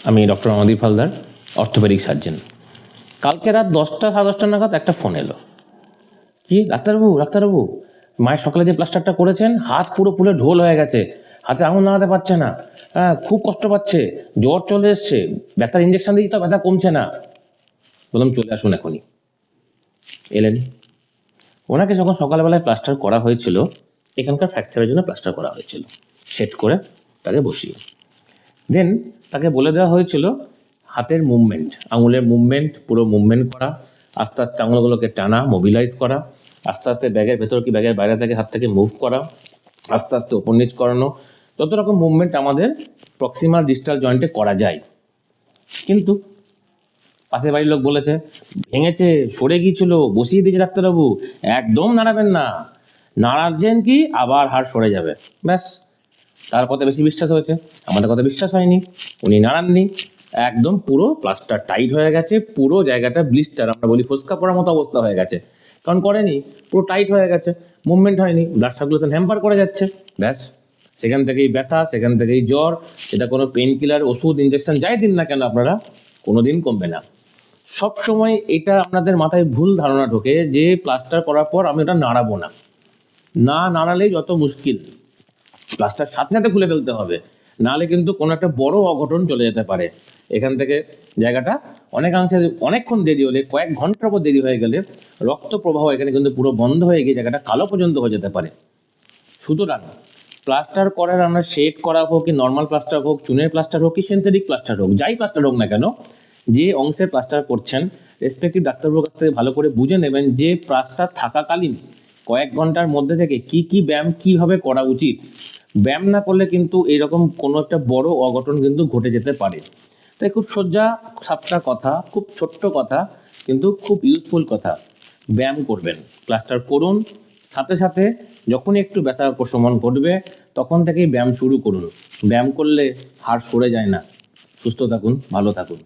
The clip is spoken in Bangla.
আমি ডক্টর অমদীপ হালদার, অর্থোপেডিক সার্জন। কালকে রাত 10টা সাড়ে 10টা নাগাদ একটা ফোন এলো। কি ডাক্তারবাবু, মায়ের সকালে যে প্লাস্টারটা করেছেন হাত পুরো ফুলে ঢোল হয়ে গেছে, হাতে আঙুল নাড়াতে পারছে না, খুব কষ্ট পাচ্ছে, জ্বর চলে এসছে, ব্যথার ইঞ্জেকশন দিয়েছি তো ব্যথা কমছে না। বললাম চলে আসুন এখনই। এলেন। ওনাকে যখন সকালবেলায় প্লাস্টার করা হয়েছিল, এখানকার ফ্র্যাকচারের জন্য প্লাস্টার করা হয়েছিল, সেট করে তাকে বসিয়ে দেন তাকে বলে দেওয়া হয়েছিল হাতের মুভমেন্ট, আঙুলের মুভমেন্ট, পুরো মুভমেন্ট করা, আস্তে আস্তে আঙুলগুলোকে টানা, মোবিলাইজ করা, আস্তে আস্তে ব্যাগের ভেতর কি ব্যাগের বাইরে থেকে হাত থেকে মুভ করা, আস্তে আস্তে ওপর নিচ করানো, যত রকম মুভমেন্ট আমাদের প্রক্সিমাল ডিস্টাল জয়েন্টে করা যায়। কিন্তু পাশের বাড়ির লোক বলেছে ভেঙেছে, সরে গিয়েছিল, বসিয়ে দিয়েছে ডাক্তারবাবু, একদম নাড়াবেন না, নাড়াচ্ছেন কি আবার হাড় সরে যাবে। ব্যাস, তার কথা বেশি বিশ্বাস হয়েছে, আমাদের কথা বিশ্বাস হয়নি। উনি নাড়াননি, একদম পুরো প্লাস্টার টাইট হয়ে গেছে, পুরো জায়গাটা ব্লিস্টার, আমরা বলি ফোসকা পড়ার মতো অবস্থা হয়ে গেছে। কারণ করেনি, পুরো টাইট হয়ে গেছে, মুভমেন্ট হয়নি, ব্লাড সার্কুলেশন হ্যাম্পার করে যাচ্ছে। ব্যাস, সেখান থেকেই ব্যথা, সেখান থেকেই জ্বর, সেটা কোনো পেন কিলার, ওষুধ, ইঞ্জেকশন যাই দিন না কেন আপনারা, কোনো দিন কমবে না। সবসময় এটা আপনাদের মাথায় ভুল ধারণা ঢোকে যে প্লাস্টার করার পর আমি ওটা নাড়াবো না, না নাড়ালেই যত মুশকিল, প্লাস্টার সাথে সাথে খুলে ফেলতে হবে, নাহলে কিন্তু কোনো একটা বড় অঘটন চলে যেতে পারে। এখান থেকে জায়গাটা অনেকাংশে অনেকক্ষণ দেরি হলে, কয়েক ঘন্টার পর দেরি হয়ে গেলে রক্ত প্রবাহ এখানে কিন্তু পুরো বন্ধ হয়ে গিয়ে জায়গাটা কালো পর্যন্ত হয়ে যেতে পারে। সুতরাং প্লাস্টার করার আমরা শেড করা হোক, কি নর্মাল প্লাস্টার হোক, চুনের প্লাস্টার হোক, কি সিনথেটিক প্লাস্টার হোক, যাই প্লাস্টার হোক না কেন, যে অংশের প্লাস্টার করছেন রেসপেক্টিভ ডাক্তারবাবুর কাছ থেকে ভালো করে বুঝে নেবেন যে প্লাস্টার থাকাকালীন কয়েক ঘন্টার মধ্যে থেকে কি কি ব্যায়াম কীভাবে করা উচিত। ব্যায়াম না করলে কিন্তু এইরকম কোনো একটা বড় অঘটন কিন্তু ঘটে যেতে পারে। তাই খুব সোজা সাপটা কথা, খুব ছোট্ট কথা, কিন্তু খুব ইউজফুল কথা, ব্যায়াম করবেন, প্লাস্টার করুন, সাথে সাথে যখনই একটু ব্যথা প্রশমন ঘটবে তখন থেকেই ব্যায়াম শুরু করুন। ব্যায়াম করলে হাড় সরে যায় না। সুস্থ থাকুন, ভালো থাকুন।